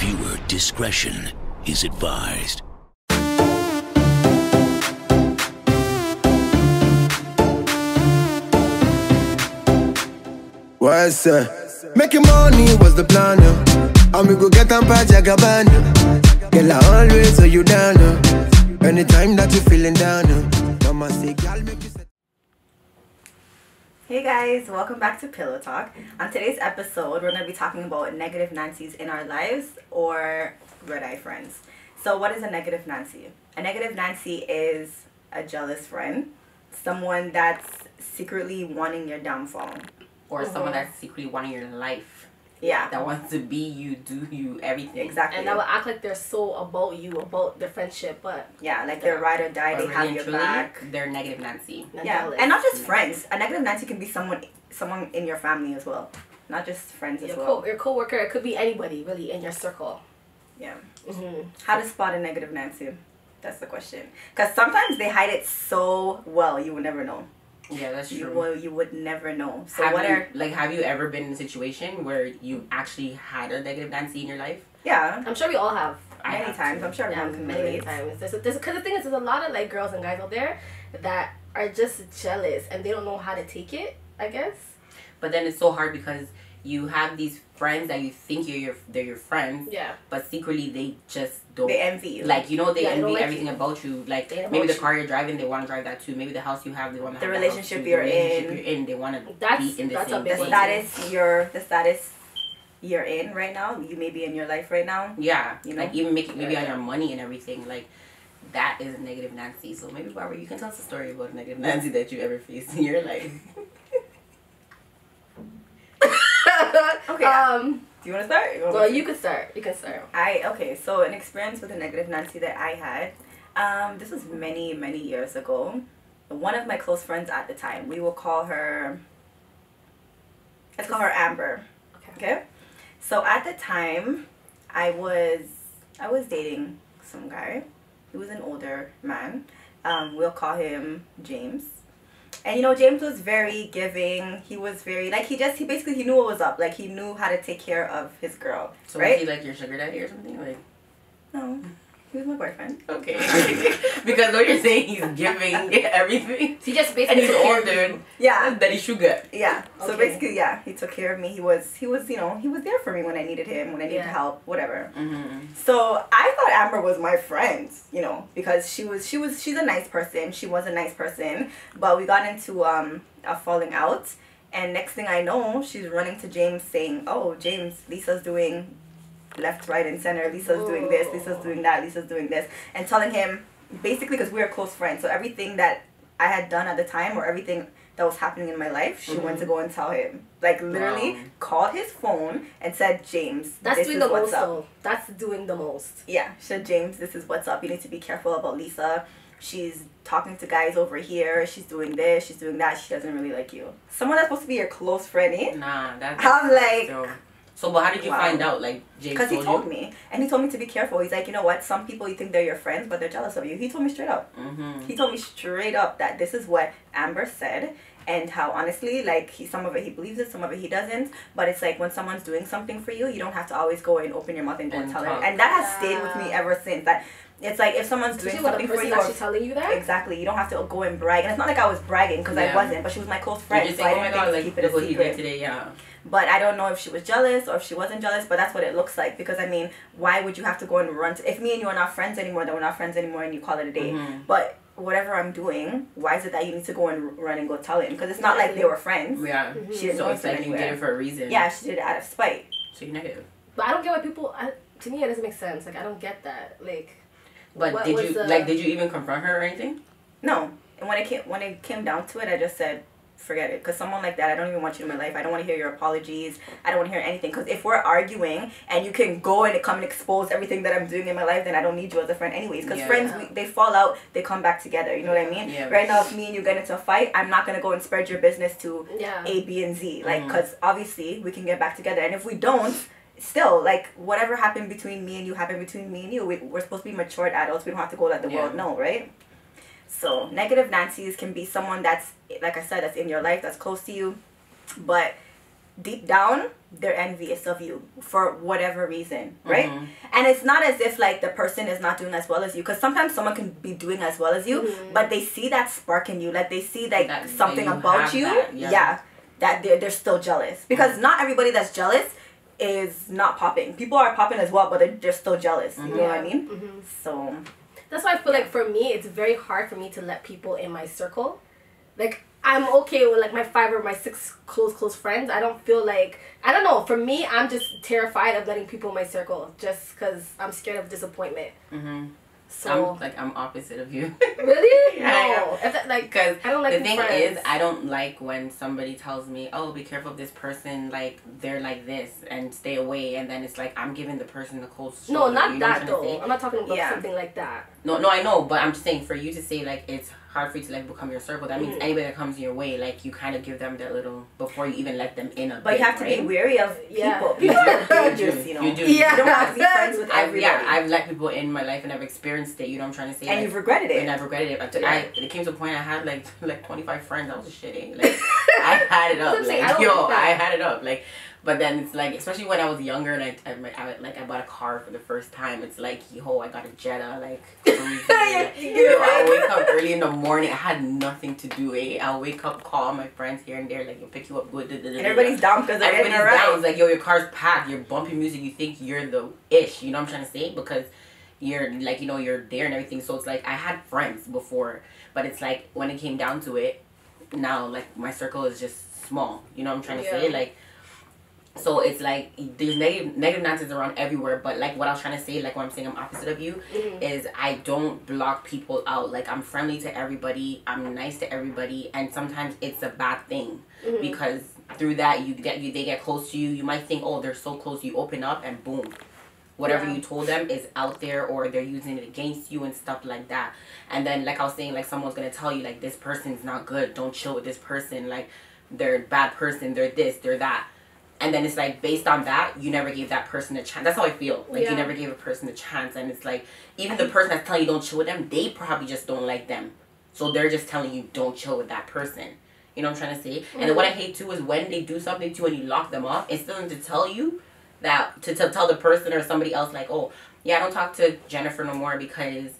Viewer discretion is advised. What's making money was the plan, and we go get them by Jagaban. Girl, I always hold you down. Anytime that you're feeling down, mama say, girl, make you set. Hey guys, welcome back to Pillow Talk. On today's episode, we're going to be talking about negative Nancys in our lives or red-eye friends. So what is a negative Nancy? A negative Nancy is a jealous friend, someone that's secretly wanting your downfall. Or someone that's secretly wanting your life. Yeah. That wants to be you, do you, everything. Exactly. And that will act like they're so about you, about their friendship, but... Yeah, like they're ride or die, they have your back. They're negative Nancy. Yeah, and not just friends. A negative Nancy can be someone in your family as well. Not just friends as well. Your co-worker, it could be anybody, really, in your circle. Yeah. How to spot a negative Nancy? That's the question. Because sometimes they hide it so well, you would never know. Yeah, that's true. You would never know. So have you ever been in a situation where you actually had a negative Nancy in your life? Yeah. I'm sure we all have. Many times. I'm sure everyone can relate. Many times. Because the thing is, there's a lot of like girls and guys out there that are just jealous and they don't know how to take it, I guess. But then it's so hard because you have these friends that you think they're your friends. Yeah. But secretly they just don't. They envy you. Like, you know, they envy like everything about you. Like, maybe the car you're driving, they want to drive that too. Maybe the house you have, they want to have the relationship you're in. They want to be in the that's same a big thing. The status you're in right now. You may be in your life right now. Yeah. You know? Like, even maybe on your money and everything. Like, that is a negative Nancy. So maybe, Barbara, you can tell us a story about a negative Nancy that you ever faced in your life. Okay. Do you want to start? Well, you can start. You can start. Okay, so an experience with a negative Nancy that I had, this was many, many years ago. One of my close friends at the time, we will call her, let's call her Amber. Okay? So at the time, I was dating some guy. He was an older man. We'll call him James. And you know, James was very giving. He was very like he basically knew what was up. Like he knew how to take care of his girl. So right? was he like your sugar daddy or something? Like, no, he was my boyfriend. Okay. Because what you're saying, he's giving everything. So he just basically and he's older. Yeah. Daddy sugar. Yeah. So Okay. basically, yeah, he took care of me. He was you know, he was there for me when I needed him, when I needed help, whatever. So I thought Amber was my friend, you know, because she's a nice person. She was a nice person, but we got into a falling out, and next thing I know, she's running to James saying, "Oh, James, Lisa's doing left, right, and center. Lisa's doing this. Lisa's doing that. Lisa's doing this," and telling him basically because we were close friends. So everything that I had done at the time or everything that was happening in my life, she went to go and tell him. Like literally called his phone and said, "James, that's doing the most though. That's doing the most. Yeah, she said, "James, this is what's up. You need to be careful about Lisa. She's talking to guys over here. She's doing this. She's doing that. She doesn't really like you." Someone that's supposed to be your close friend, eh? Nah, that's... I'm like... So, but how did you find out? Like, James because he told me. And he told me to be careful. He's like, you know what? Some people, you think they're your friends, but they're jealous of you. He told me straight up. He told me straight up that this is what Amber said. And how honestly, like, some of it he believes it, some of it he doesn't. But it's like when someone's doing something for you, you don't have to always go and open your mouth and go and tell her. And that has stayed with me ever since. That it's like if someone's doing something for you, actually telling you that. Exactly, you don't have to go and brag. And it's not like I was bragging because I wasn't, but she was my close friend, so I didn't think to keep it a what he did secret. today, yeah. But I don't know if she was jealous or if she wasn't jealous, but that's what it looks like. Because I mean, why would you have to go and run if me and you are not friends anymore, then we're not friends anymore and you call it a day. But whatever I'm doing, why is it that you need to go and run and go tell him? Because it's not like they were friends. Yeah. She didn't so know it's like anywhere. you did it for a reason. Yeah, she did it out of spite. So you're negative. But I don't get why people... to me, it doesn't make sense. Like, I don't get that. Like... But did you even confront her or anything? No. And when it came down to it, I just said, forget it. Because someone like that, I don't even want you in my life. I don't want to hear your apologies. I don't want to hear anything. Because if we're arguing and you can go and come and expose everything that I'm doing in my life, then I don't need you as a friend anyways. Because friends, they fall out, they come back together. You know what I mean? Yeah, right now, if me and you get into a fight, I'm not going to go and spread your business to A, B, and Z. Like, because obviously we can get back together. And if we don't, still, like, whatever happened between me and you happened between me and you. We're supposed to be matured adults. We don't have to go let the world know, right? So negative Nancy's can be someone that's, like I said, that's in your life, that's close to you, but deep down, they're envious of you for whatever reason, right? And it's not as if like the person is not doing as well as you, because sometimes someone can be doing as well as you, but they see that spark in you, like they see like that something about you, that they're still jealous, because not everybody that's jealous is not popping. People are popping as well, but they're still jealous. You know what I mean? So that's why I feel like for me, it's very hard for me to let people in my circle. Like, I'm okay with like my 5 or my 6 close friends. I don't feel like, I don't know, for me, I'm just terrified of letting people in my circle just because I'm scared of disappointment. So I'm opposite of you. Really? No. Because I don't like the thing friends. is, I don't like when somebody tells me, oh, be careful of this person, like they're like this and stay away, and then it's like I'm giving the person the cold shoulder. No, not that though. I'm not talking about something like that. No, I know, but I'm just saying for you to say like it's hard for you to like become your circle. That means anybody that comes your way, like you kind of give them that little before you even let them in a bit. But you have to be wary of people. You do. You do. You don't have to be friends with everybody. I've let people in my life and I've experienced it. You know what I'm trying to say? And like, you've regretted it. And I've regretted it. It came to a point I had like 25 friends. That was a shitty. Like I had it up. I had it up. Like. But then it's like, especially when I was younger and I bought a car for the first time, it's like, yo, I got a Jetta, like, I wake up early in the morning, I had nothing to do, I'll wake up, call my friends here and there, like, you'll pick you up good, and everybody's down because everybody's down. It's like, yo, your car's packed, you're bumping music, you think you're the ish, you know what I'm trying to say? Because you're, like, you know, you're there and everything, so it's like, I had friends before, but it's like, when it came down to it, now, like, my circle is just small, you know what I'm trying to say? Like, so it's like there's negative Nancy's around everywhere, but like what I was trying to say, like what I'm saying I'm opposite of you, is I don't block people out. Like I'm friendly to everybody, I'm nice to everybody, and sometimes it's a bad thing because through that they get close to you. You might think, oh, they're so close, you open up and boom, whatever you told them is out there, or they're using it against you and stuff like that. And then like I was saying, like someone's gonna tell you like this person's not good, don't chill with this person, like they're a bad person, they're this, they're that. And then it's like, based on that, you never gave that person a chance. That's how I feel. Like, you never gave a person a chance. And it's like, even the person that's telling you don't chill with them, they probably just don't like them. So they're just telling you don't chill with that person. You know what I'm trying to say? And then what I hate, too, is when they do something to you and you lock them up, instead of to tell you that, to tell the person or somebody else, like, oh, yeah, I don't talk to Jennifer no more because...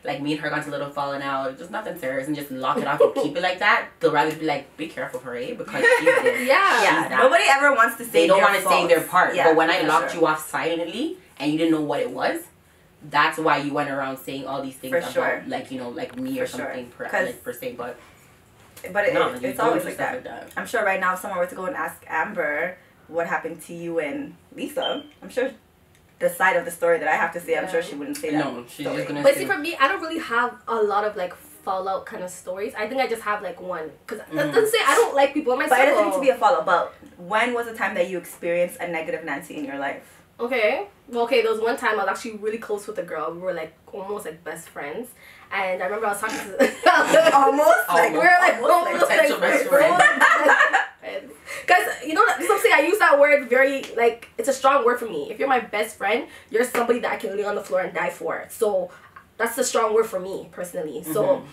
like, me and her got into a little falling out, just nothing serious, and just lock it off and keep it like that. They'll rather be like, be careful for her, because she's this. She's that. Nobody ever wants to say they don't want to say their part. Yeah, but when I locked you off silently, and you didn't know what it was, that's why you went around saying all these things about, like, you know, like me or something, per se, but it's always like that. I'm sure right now if someone were to go and ask Amber what happened to you and Lisa, I'm sure... the side of the story that I have to say, I'm sure she wouldn't say that. No, she's just gonna. But see, for me, I don't really have a lot of like fallout kind of stories. I think I just have like one, because that doesn't say I don't like people in my circle. But it doesn't need to be a fallout. But when was the time that you experienced a negative Nancy in your life? Okay, well, there was one time I was actually really close with a girl. We were like almost like best friends, and I remember I was talking to we were like almost like best friends. Because, you know, something I use that word very, like, it's a strong word for me. If you're my best friend, you're somebody that I can lay on the floor and die for. So, that's a strong word for me, personally. So,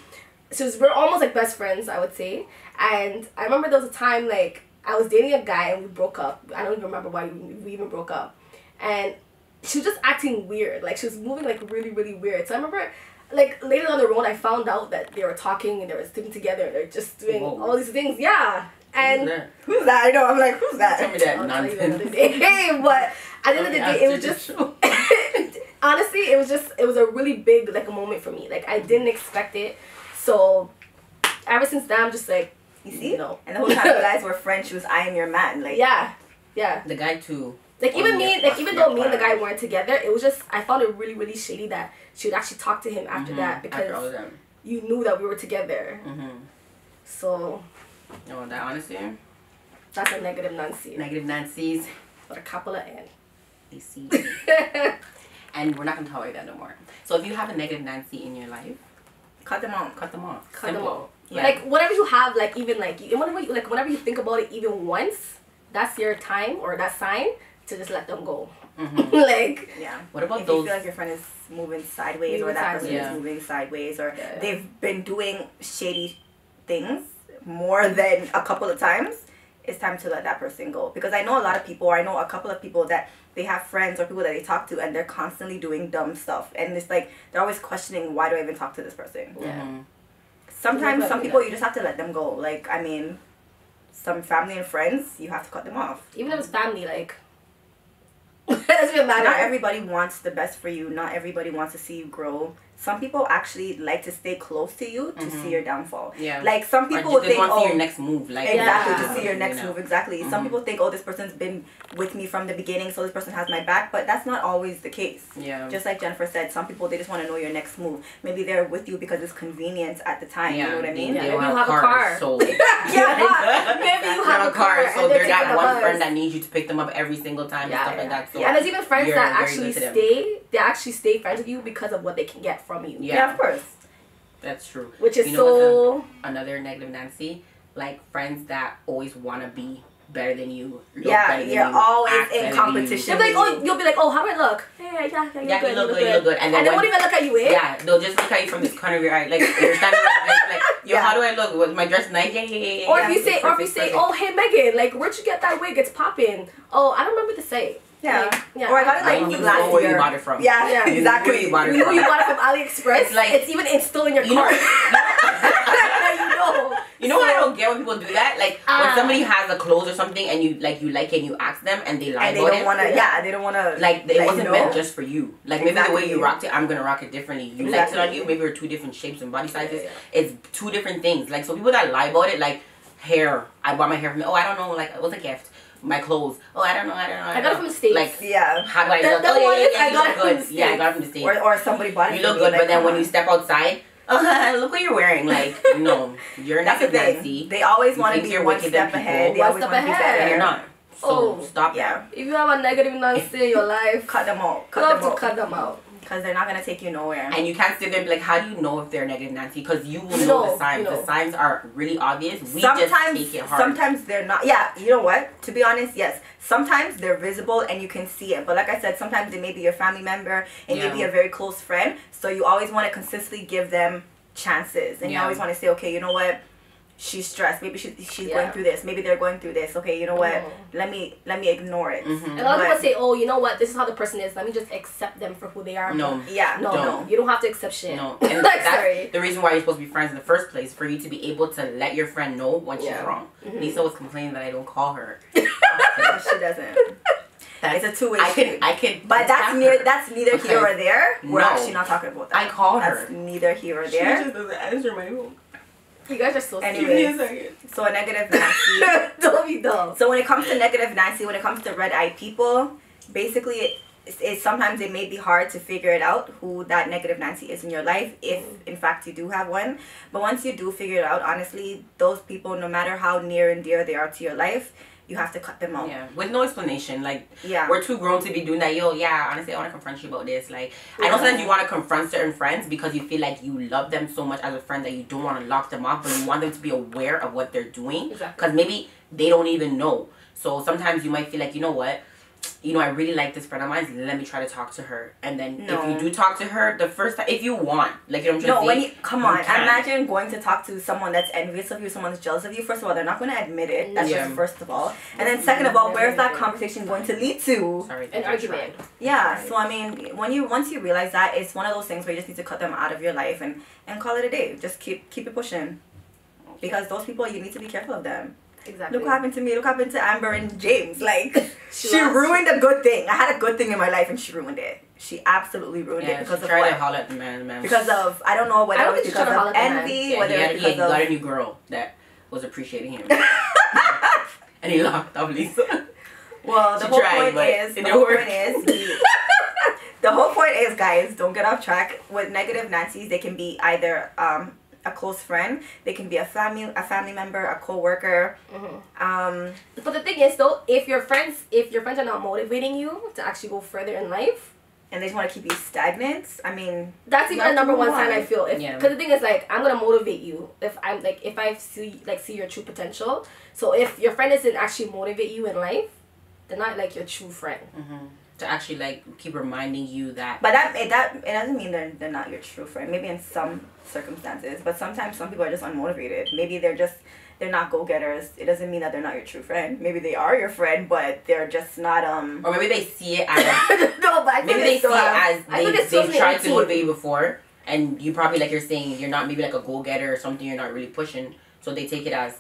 we're almost like best friends, I would say. And I remember there was a time, like, I was dating a guy and we broke up. I don't even remember why we even broke up. And she was just acting weird. Like, she was moving, like, really, really weird. So, I remember... like, later on the road, I found out that they were talking and they were sticking together and they're just doing all these things. Yeah. And who's that? I know. I'm like, who's that? Tell me that nonsense. Hey, but at the end of the day, it was just honestly, it was a really big like a moment for me. Like I didn't expect it. So ever since then, I'm just like, you see, And the whole time you guys were friends, she was eyeing your man. Like the guy too. Like even though me and the guy weren't together, it was just I found it really, really shady that she would actually talk to him after that because you knew that we were together. So. No, that honestly. That's a negative Nancy. Negative Nancy's. With a couple of N. They see. And we're not gonna tolerate that no more. So if you have a negative Nancy in your life, cut them off. Cut them off. Cut them off. Yeah. Like whatever you have, like even like whenever you think about it even once, that's your time or that sign to just let them go. Like what about if those? You feel like your friend is moving sideways, or that person is moving sideways, or they've been doing shady things more than a couple of times, it's time to let that person go. Because I know a lot of people, or I know a couple of people that they have friends or people that they talk to, and they're constantly doing dumb stuff, and it's like they're always questioning, why do I even talk to this person? Yeah. Sometimes some people you just have to let them go. Like, I mean, some family and friends, you have to cut them off. Even if it's family, like, it doesn't even matter. Not everybody wants the best for you. Not everybody wants to see you grow. Some people actually like to stay close to you to see your downfall. Yeah. Like, some people would think, want to see your next move. Like, exactly, to see your next move. Exactly. Some people think, oh, this person's been with me from the beginning, so this person has my back. But that's not always the case. Yeah. Just like Jennifer said, some people, they just want to know your next move. Maybe they're with you because it's convenient at the time. Yeah. You know what I mean? Maybe you have a car. So Maybe you have a car. So they're that one friend that needs you to pick them up every single time and stuff like that. So and there's even friends that actually stay. They actually stay friends with you because of what they can get from you. Yeah, of course. That's true. Which is another negative Nancy, like friends that always want to be better than you. You're always in competition. You'll be like, oh, how do I look? Hey, you look good. And they won't even look at you, eh? Yeah, they'll just look at you from this corner of your eye. Like, you're standing like, yo, how do I look? Was my dress nice? Yeah. Or if you say, oh, hey, Megan, like, where'd you get that wig? It's popping. Oh, I don't remember to say. Yeah. Or I got it like last year. Where you bought it from. Yeah, exactly. You know you bought it from AliExpress. It's even installed in your cart. You know what I don't get when people do that? Like when somebody has a clothes or something and you like it and you ask them and they lie and about it. They don't wanna like it wasn't meant just for you. Like maybe the way you rocked it, I'm gonna rock it differently. You liked it on you, maybe we're two different shapes and body sizes. It's two different things. Like so people that lie about it, like hair. I bought my hair from I don't know, like it was a gift. My clothes. Oh, I don't know. I got it from the States. Like, yeah. How do I look? I got it good. Yeah, I got it from the States. Or somebody bought it. You look good, but then when you step outside, look what you're wearing. Like, no, you're not Nancy. They always want to be one step ahead. One step ahead. And you're not. So stop. Yeah. If you have a negative Nancy in your life, cut them out. Cut them out. Because they're not going to take you nowhere. And you can't sit there and be like, how do you know if they're negative Nancy? Because you will know the signs. The signs are really obvious. We just take it hard. Sometimes they're not. Yeah, you know what? To be honest, yes. Sometimes they're visible and you can see it. But like I said, sometimes they may be your family member and maybe a very close friend. So you always want to consistently give them chances. And you always want to say, okay, you know what? She's stressed. Maybe she's going through this. Maybe they're going through this. Okay, you know what? Let me ignore it. And a lot of people say, oh, you know what? This is how the person is. Let me just accept them for who they are. No. Yeah. No. You don't have to accept shit. No. And that's the reason why you're supposed to be friends in the first place, for you to be able to let your friend know when she's wrong. Lisa was complaining that I don't call her. She doesn't. It's a two-way street. I can. But that's neither here or there. We're actually not talking about that. I call her. That's neither here or there. She just doesn't answer my phone. You guys are so Anyways, so a negative Nancy. Don't be dumb. So when it comes to negative Nancy, when it comes to red-eyed people, basically sometimes it may be hard to figure it out who that negative Nancy is in your life, if in fact you do have one. But once you do figure it out, honestly, those people, no matter how near and dear they are to your life, you have to cut them out. Yeah, with no explanation. Like, we're too grown to be doing that. Yo, honestly, I want to confront you about this. Like, I know sometimes you want to confront certain friends because you feel like you love them so much as a friend that you don't want to lock them off, but you want them to be aware of what they're doing. Because maybe they don't even know. So sometimes you might feel like, you know what? I really like this friend of mine. Let me try to talk to her. And then if you do talk to her, the first time, if you want, like, you know what I'm trying to say? Come on. Imagine going to talk to someone that's envious of you, someone that's jealous of you. First of all, they're not going to admit it. That's just first of all. And then second of all, where's that conversation going to lead to? An argument. Yeah. So, I mean, once you realize that, it's one of those things where you just need to cut them out of your life and call it a day. Just keep it pushing. Because those people, you need to be careful of them. Exactly. Look what happened to me. Look what happened to Amber and James. Like, she ruined a good thing. I had a good thing in my life and she ruined it. She absolutely ruined it because of what? To holler at the man. Because of, I don't know whether it was because of envy, whether it was because he got a new girl that was appreciating him. And he locked up Lisa. Well, the whole point is, guys, don't get off track. With negative Nancy's, they can be either a close friend, they can be a family member, a co-worker. But the thing is though, if your friends are not motivating you to actually go further in life, and they just want to keep you stagnant, I mean, that's even a number one sign, I feel. Because the thing is, like, I'm gonna motivate you if I see your true potential. So if your friend doesn't actually motivate you in life, they're not like your true friend. To actually like keep reminding you that. But it doesn't mean they're not your true friend. Maybe in some circumstances, but sometimes some people are just unmotivated. Maybe they're they're not go-getters, it doesn't mean that they're not your true friend. Maybe they are your friend, but they're just not or maybe they see it as no, but maybe they see it as they've tried to motivate you before, and you probably, like you're saying, you're not maybe like a go-getter or something, you're not really pushing, so they take it as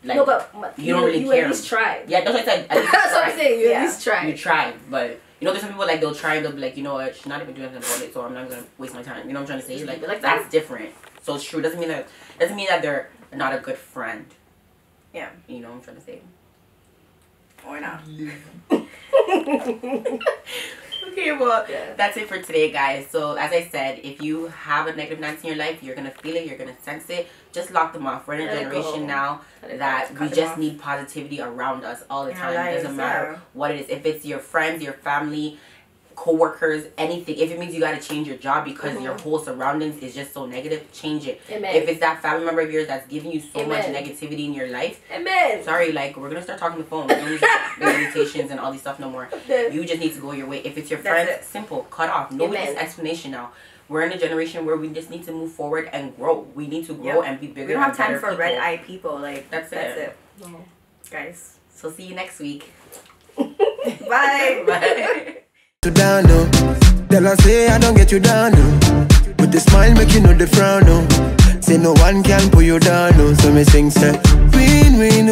like, no, but you don't really care. You at least tried. Yeah, that's what I said. That's what I'm saying. You at least tried. You tried, but you know, there's some people like they'll try and they'll be like, you know what, she's not even doing anything about it, so I'm not gonna waste my time. You know what I'm trying to say? Like that's different. So it's true. Doesn't mean that they're not a good friend. Yeah. You know what I'm trying to say? Or not. Okay, well, that's it for today, guys. So, as I said, if you have a negative Nancy in your life, you're going to feel it, you're going to sense it. Just lock them off. We're in a generation now that we just need positivity around us all the time. It doesn't matter what it is. If it's your friends, your family, co-workers, anything. If it means you got to change your job because your whole surroundings is just so negative, change it. Amen. If it's that family member of yours that's giving you so much negativity in your life, sorry, like, we're gonna start talking on the phone. We don't use the meditations and all these stuff no more. You just need to go your way. If it's your friends, simple, cut off. No this explanation now. We're in a generation where we just need to move forward and grow. We need to grow and be bigger. We don't have time for red-eyed people. Like that's it. No. Guys. So see you next week. Bye. Bye. To down, no. Tell her say I don't get you down, no. With the smile make you know the frown, no. Say no one can pull you down, no. So me sing say, win, win,